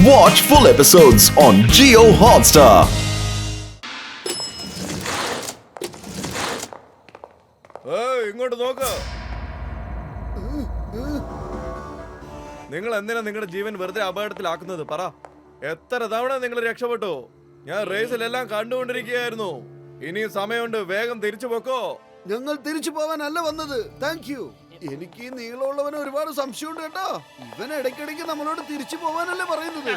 Watch full episodes on Jio Hotstar. ഇങ്ങോട്ട് നോക്ക്. നിങ്ങൾ എന്തിനാ നിങ്ങളുടെ ജീവൻ വെറുതെ അപകടത്തിലാക്കുന്നത്? പറ. എത്ര തവണ നിങ്ങൾ രക്ഷപ്പെട്ടു? ഞാൻ റേസിലെല്ലാം കണ്ടുകൊണ്ടിരിക്കുകയായിരുന്നു. ഇനിയും സമയമുണ്ട്, വേഗം തിരിച്ചു പോക്കോ. ഞങ്ങൾ തിരിച്ചു പോവാനല്ല വന്നത്. Thank you. എനിക്ക് ഈ നീളമുള്ളവന് ഒരുപാട് സംശയമുണ്ട് കേട്ടോ. ഇവൻ ഇടയ്ക്കിടയ്ക്ക് നമ്മളോട് തിരിച്ചു പോവാനല്ലേ പറയുന്നത്.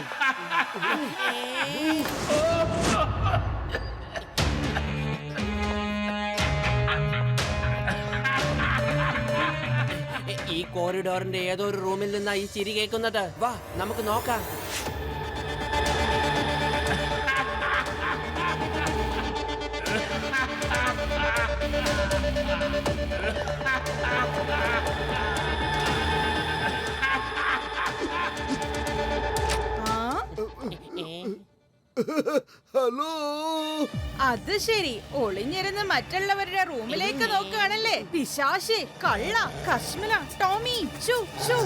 ഈ കോറിഡോറിന്റെ ഏതോ ഒരു റൂമിൽ നിന്നാ ഈ ചിരി കേൾക്കുന്നത്. വാ നമുക്ക് നോക്കാം. ഹലോ. അത് ശരി, ഒളിഞ്ഞിരുന്ന് മറ്റുള്ളവരുടെ റൂമിലേക്ക് നോക്കുകയാണല്ലേ. പിശാശി, കള്ള, കശ്മല, Tommy, shoo shoo.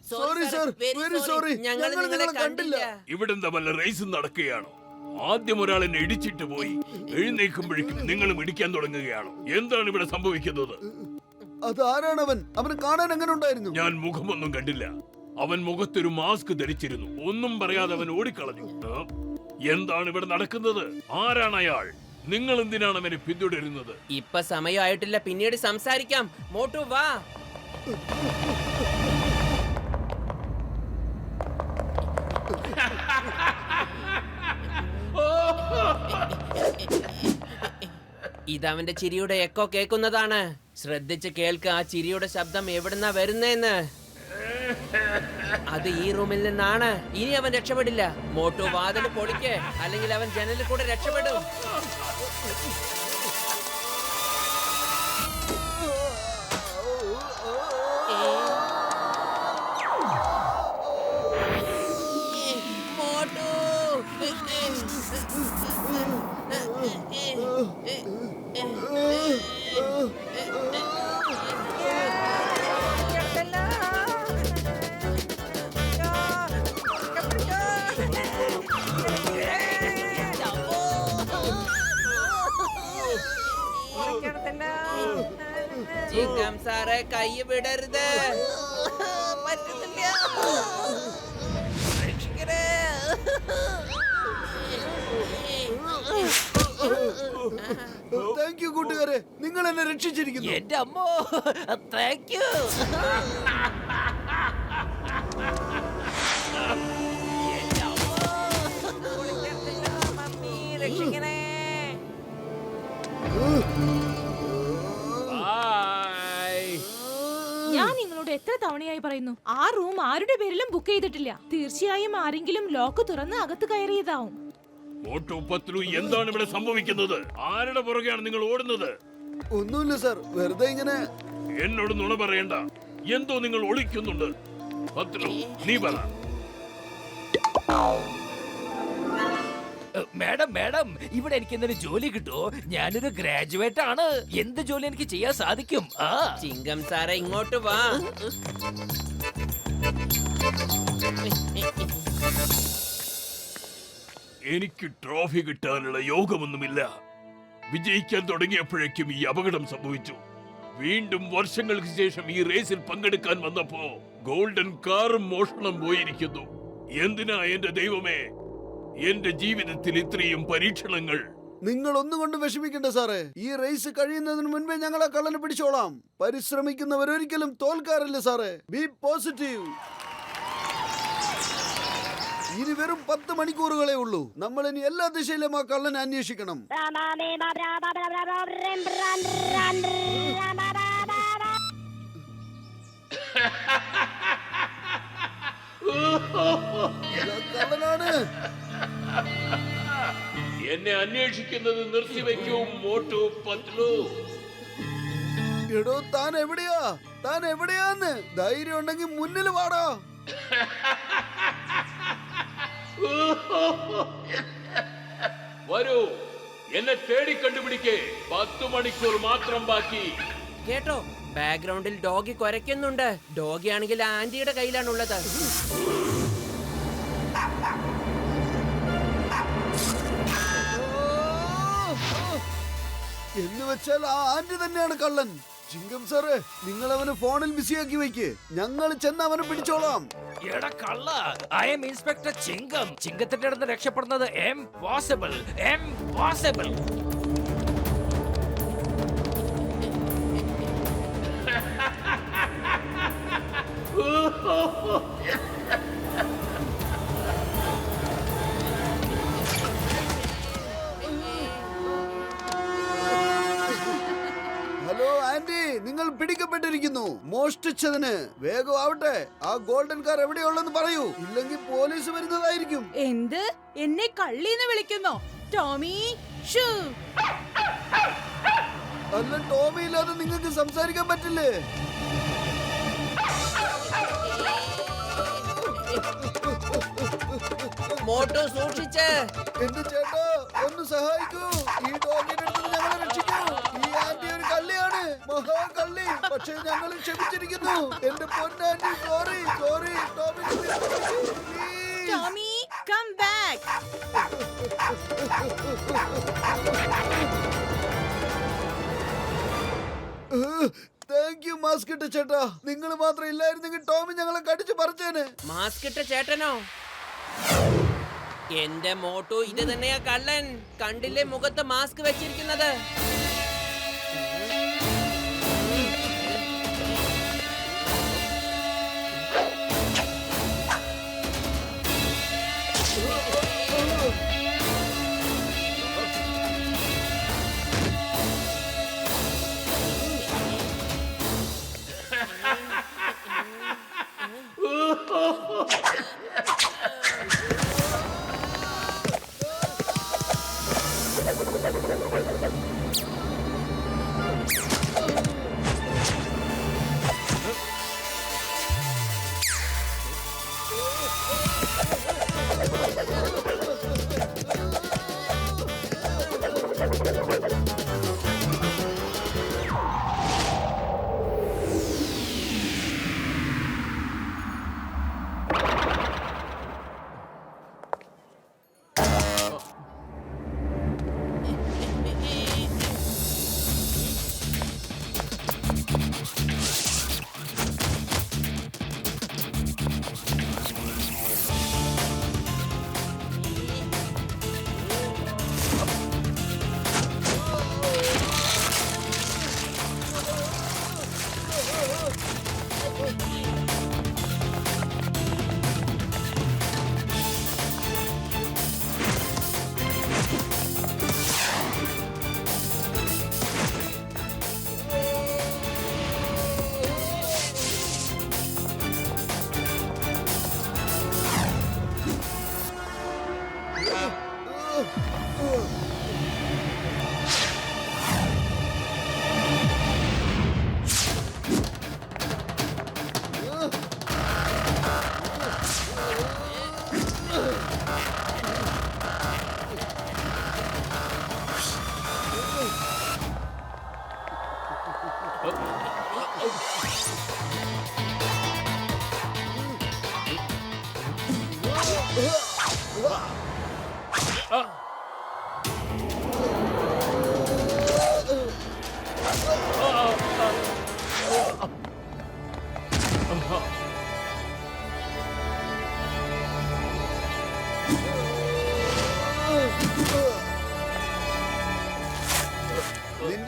Sorry sir, very sorry. ഞങ്ങൾ നിങ്ങളെ കണ്ടില്ല. ഇവിടെന്താ വല്ല റേസും നടക്കുകയാണോ? ആദ്യം ഒരാൾ എന്നെ ഇടിച്ചിട്ട് പോയി, എഴുന്നേൽക്കുമ്പോഴേക്കും നിങ്ങളും ഇടിക്കാൻ തുടങ്ങുകയാണോ? എന്താണ് ഇവിടെ സംഭവിക്കുന്നത്? അതാരാണവൻ? അവന് കാണാൻ എങ്ങനെ ഉണ്ടായിരുന്നു? ഞാൻ മുഖമൊന്നും കണ്ടില്ല. അവൻ മുഖത്തൊരു മാസ്ക് ധരിച്ചിരുന്നു. ഒന്നും പറയാതെ അവൻ ഓടിക്കളഞ്ഞു. എന്താണ് ഇവിടെ നടക്കുന്നത്? ആരാണ് അയാൾ? നിങ്ങൾ എന്തിനാണ് അവനെ പിന്തുടരുന്നത്? ഇപ്പൊ സമയമായിട്ടില്ല, പിന്നീട് സംസാരിക്കാം. മോട്ടു വാ. ഇതവന്റെ ചിരിയുടെ എക്കോ കേൾക്കുന്നതാണ്. ശ്രദ്ധിച്ച് കേൾക്ക, ആ ചിരിയുടെ ശബ്ദം എവിടുന്നാ വരുന്നേന്ന്. അത് ഈ റൂമിൽ നിന്നാണ്. ഇനി അവൻ രക്ഷപ്പെടില്ല. മോട്ടു വാതിൽ പൊളിക്ക്, അല്ലെങ്കിൽ അവൻ ജനലിൽ കൂടെ രക്ഷപ്പെടും. ചിങ്കം സാറേ, കൈ വിടരുത്. താങ്ക് യു കൂട്ടുകാരെ, നിങ്ങൾ എന്നെ രക്ഷിച്ചിരിക്കുന്നു. എന്റെ അമ്മോ, താങ്ക് യു. ഞാൻ നിങ്ങളോട് എത്ര തവണയായി പറയുന്നു, ആ റൂം ആരുടെ പേരിലും ബുക്ക് ചെയ്തിട്ടില്ല. തീർച്ചയായും ആരെങ്കിലും ലോക്ക് തുറന്ന് അകത്ത് കയറിയതാവും. മോട്ടു പത്ലു, എന്താണ് ഇവിടെ സംഭവിക്കുന്നത്? ആരുടെ പുറകെയാണ് നിങ്ങൾ ഓടുന്നത്? ഒന്നുമില്ല സർ, വെറുതെ ഇങ്ങനെ. എന്നോട് നുണ പറയണ്ട. എന്തോ നിങ്ങൾ ഒളിക്കുന്നുണ്ട്. പത്ലു, നീ പറ. മാഡം മാഡം, ഇവിടെ എനിക്ക് എന്തൊരു ജോലി കിട്ടുമോ? ഞാനൊരു ഗ്രാജുവേറ്റ് ആണ്. എന്ത് ജോലി എനിക്ക് ചെയ്യാൻ സാധിക്കും? ചിങ്കം സാറേ, ഇങ്ങോട്ട് വാ. എനിക്ക് ട്രോഫി കിട്ടാനുള്ള യോഗമൊന്നുമില്ല. വിജയിക്കാൻ തുടങ്ങിയപ്പോഴേക്കും ഈ അപകടം സംഭവിച്ചു. വീണ്ടും വർഷങ്ങൾക്ക് ശേഷം ഈ റേസിൽ പങ്കെടുക്കാൻ വന്നപ്പോ ഗോൾഡൻ കാറും മോഷണം പോയിരിക്കുന്നു. എന്തിനാ എന്റെ ദൈവമേ എന്റെ ജീവിതത്തിൽ ഇത്രയും പരീക്ഷണങ്ങൾ? നിങ്ങൾ ഒന്നും കൊണ്ട് വിഷമിക്കണ്ട സാറേ. ഈ റേസ് കഴിയുന്നതിന് മുൻപേ ഞങ്ങൾ ആ കള്ളനെ പിടിച്ചോളാം. പരിശ്രമിക്കുന്നവരൊരിക്കലും തോൽക്കാറില്ല സാറേ. B positive. ഇനി വെറും 10 മണിക്കൂറുകളേ ഉള്ളൂ. നമ്മൾ ഇനി എല്ലാ ദിശയിലും ആ കള്ളനെ അന്വേഷിക്കണം. കള്ളനാണ്. എന്നെ അന്വേഷിക്കുന്നത് നിർത്തിവെക്കും മോട്ടു പത്ലു. എടോ താൻ എവിടെയാ? താൻ എവിടെയാന്ന്? ധൈര്യം ഉണ്ടെങ്കിൽ മുന്നിൽ വാടാ. വരൂ, എന്നെ തേടി കണ്ടുപിടിക്കേ. 10 മണിക്കൂർ മാത്രം ബാക്കി. കേട്ടോ, ബാക്ക്ഗ്രൗണ്ടിൽ ഡോഗി കുരയ്ക്കുന്നുണ്ട്. ഡോഗി ആണെങ്കിൽ ആന്റിയുടെ കയ്യിലാണുള്ളത്. എന്ന് വെച്ചാൽ ആ ആന്റി തന്നെയാണ് കള്ളൻ. ചിങ്കം സാറേ, നിങ്ങൾ അവന് ഫോണിൽ ബിസിയാക്കി വെക്ക്. ഞങ്ങൾ ചെന്ന് അവനെ പിടിച്ചോളാം. എടാ കള്ള, ഐ എം ഇൻസ്പെക്ടർ ചിങ്കം. ചിങ്കത്തിന്റെ അടുത്ത് രക്ഷപ്പെടുന്നത് ഇംപോസിബിൾ. ഹലോ ആന്റി, നിങ്ങൾ പിടിക്കപ്പെട്ടിരിക്കുന്നു. മോഷ്ടിച്ചതിന്. വേഗം ആവട്ടെ. ആ ഗോൾഡൻ കാർ എവിടെയുള്ളെന്ന് പറയൂ, ഇല്ലെങ്കിൽ പോലീസ് വരുന്നതായിരിക്കും. എന്ത്? എന്നെ കള്ളീന്ന് വിളിക്കുന്നോ? ടോമി ഷൂ. അല്ല, ടോമി ഇല്ലാതെ നിങ്ങൾക്ക് സംസാരിക്കാൻ പറ്റില്ലേ? മോട്ടു സൂക്ഷിച്ച്. എന്റെ ചേട്ടാ, ഒന്ന് സഹായിക്കൂ. ഈ ഡോഗിന്റെ അടുത്ത് ഞങ്ങളെ രക്ഷിക്കൂ. ഈ ആന്റി ഒരു കള്ളിയാണ്, മഹാകള്ളി. പക്ഷെ ഞങ്ങൾ ക്ഷമിച്ചിരിക്കുന്നു. എന്റെ പൊന്നാന്റി, sorry. Tommy, come back. Thank you mask ഇട്ട ചേട്ടാ. നിങ്ങൾ മാത്രം ഇല്ലായിരുന്നെങ്കിൽ ടോമി ഞങ്ങളെ കടിച്ചു പറിച്ചേനെ. മാസ്ക് ഇട്ട ചേട്ടനോ? എന്റെ മോട്ടു ഇത് തന്നെയാ കള്ളൻ. കണ്ടില്ലേ മുഖത്ത് മാസ്ക് വെച്ചിരിക്കുന്നത്?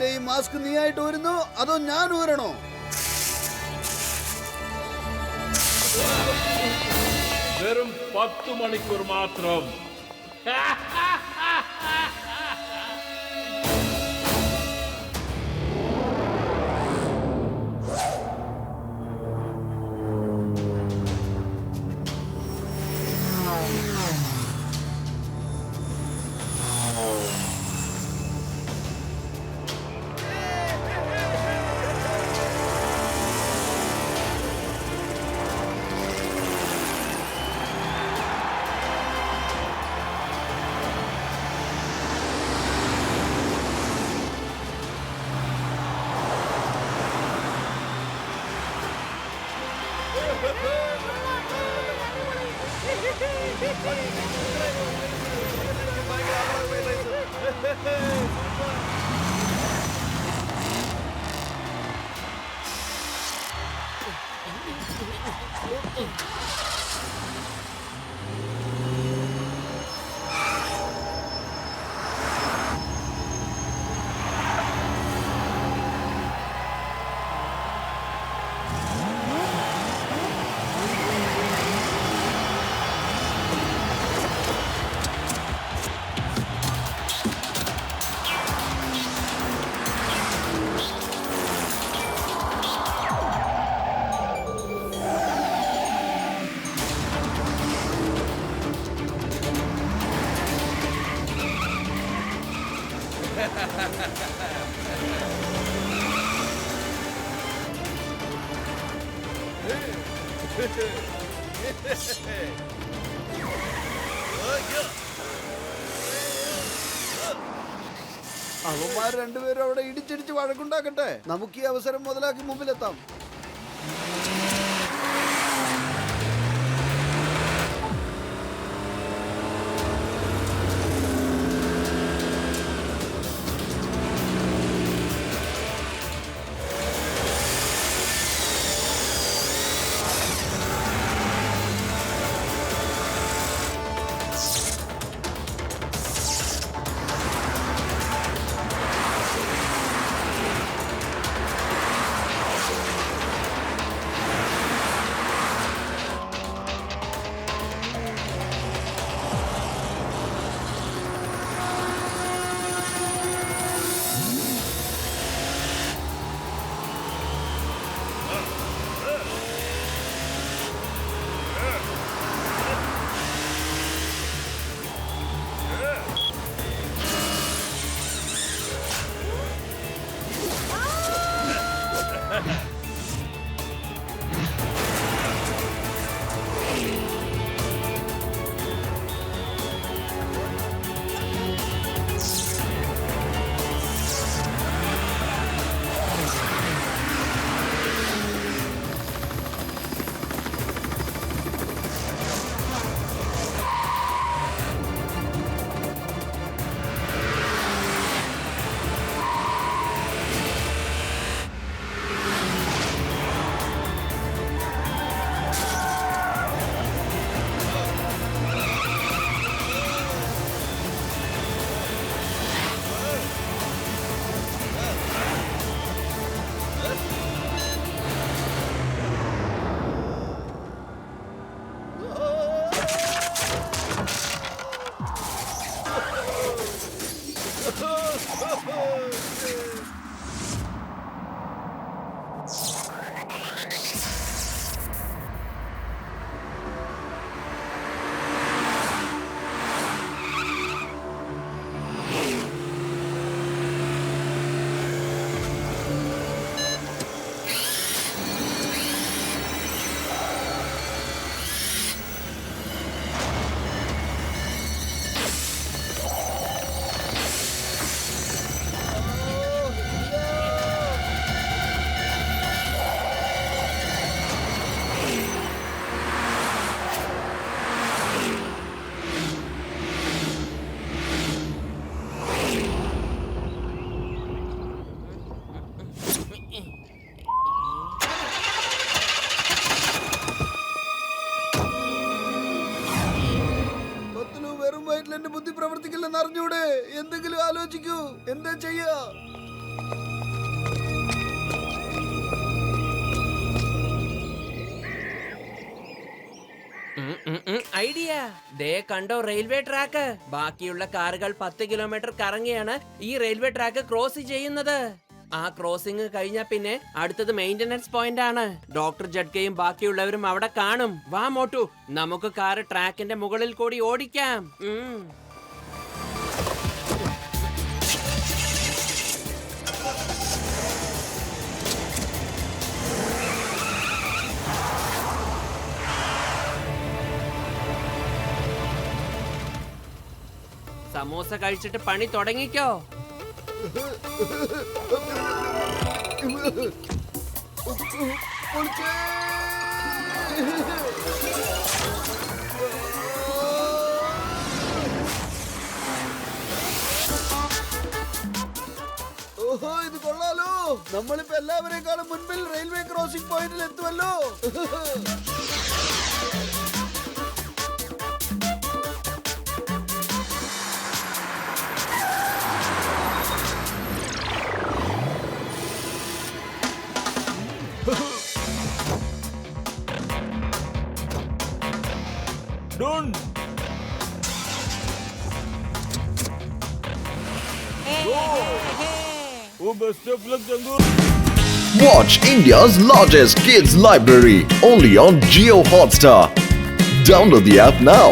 നിന്റെ ഈ മാസ്ക് നീയായിട്ട് ഊരുന്നു അതോ ഞാൻ ഊരണോ? വെറും 10 മണിക്കൂർ മാത്രം. അവന്മാർ രണ്ടുപേരും അവിടെ ഇടിച്ചിടിച്ച് വഴക്കുണ്ടാക്കട്ടെ. നമുക്ക് ഈ അവസരം മുതലാക്കി മുമ്പിലെത്താം. എന്റെ ബുദ്ധി പ്രവർത്തിക്കില്ലെന്ന് അറിഞ്ഞൂടെ? എന്തെങ്കിലും ആലോചിക്കൂ. എന്താ ചെയ്യാ? ഐഡിയ. ദേ കണ്ടോ റെയിൽവേ ട്രാക്ക്. ബാക്കിയുള്ള കാറുകൾ 10 കിലോമീറ്റർ കറങ്ങിയാണ് ഈ റെയിൽവേ ട്രാക്ക് ക്രോസ് ചെയ്യുന്നത്. ആ ക്രോസിംഗ് കഴിഞ്ഞാ പിന്നെ അടുത്തത് മെയിന്റനൻസ് പോയിന്റ് ആണ്. ഡോക്ടർ ജഡ്കയും ബാക്കിയുള്ളവരും അവിടെ കാണും. വാ മോട്ടു, നമുക്ക് കാറ് ട്രാക്കിന്റെ മുകളിൽ കൂടി ഓടിക്കാം. സമോസ കഴിച്ചിട്ട് പണി തുടങ്ങിക്കോ. പൊളിച്ചേ. ഓഹോ, ഇത് കൊള്ളാലോ. നമ്മളിപ്പോ എല്ലാവരെക്കാളും മുൻപിൽ റെയിൽവേ ക്രോസിംഗ് പോയിന്റിൽ എത്തുമല്ലോ. Done. Oh, best of luck, Chandu. Watch India's largest kids library only on Jio Hotstar. Download the app now.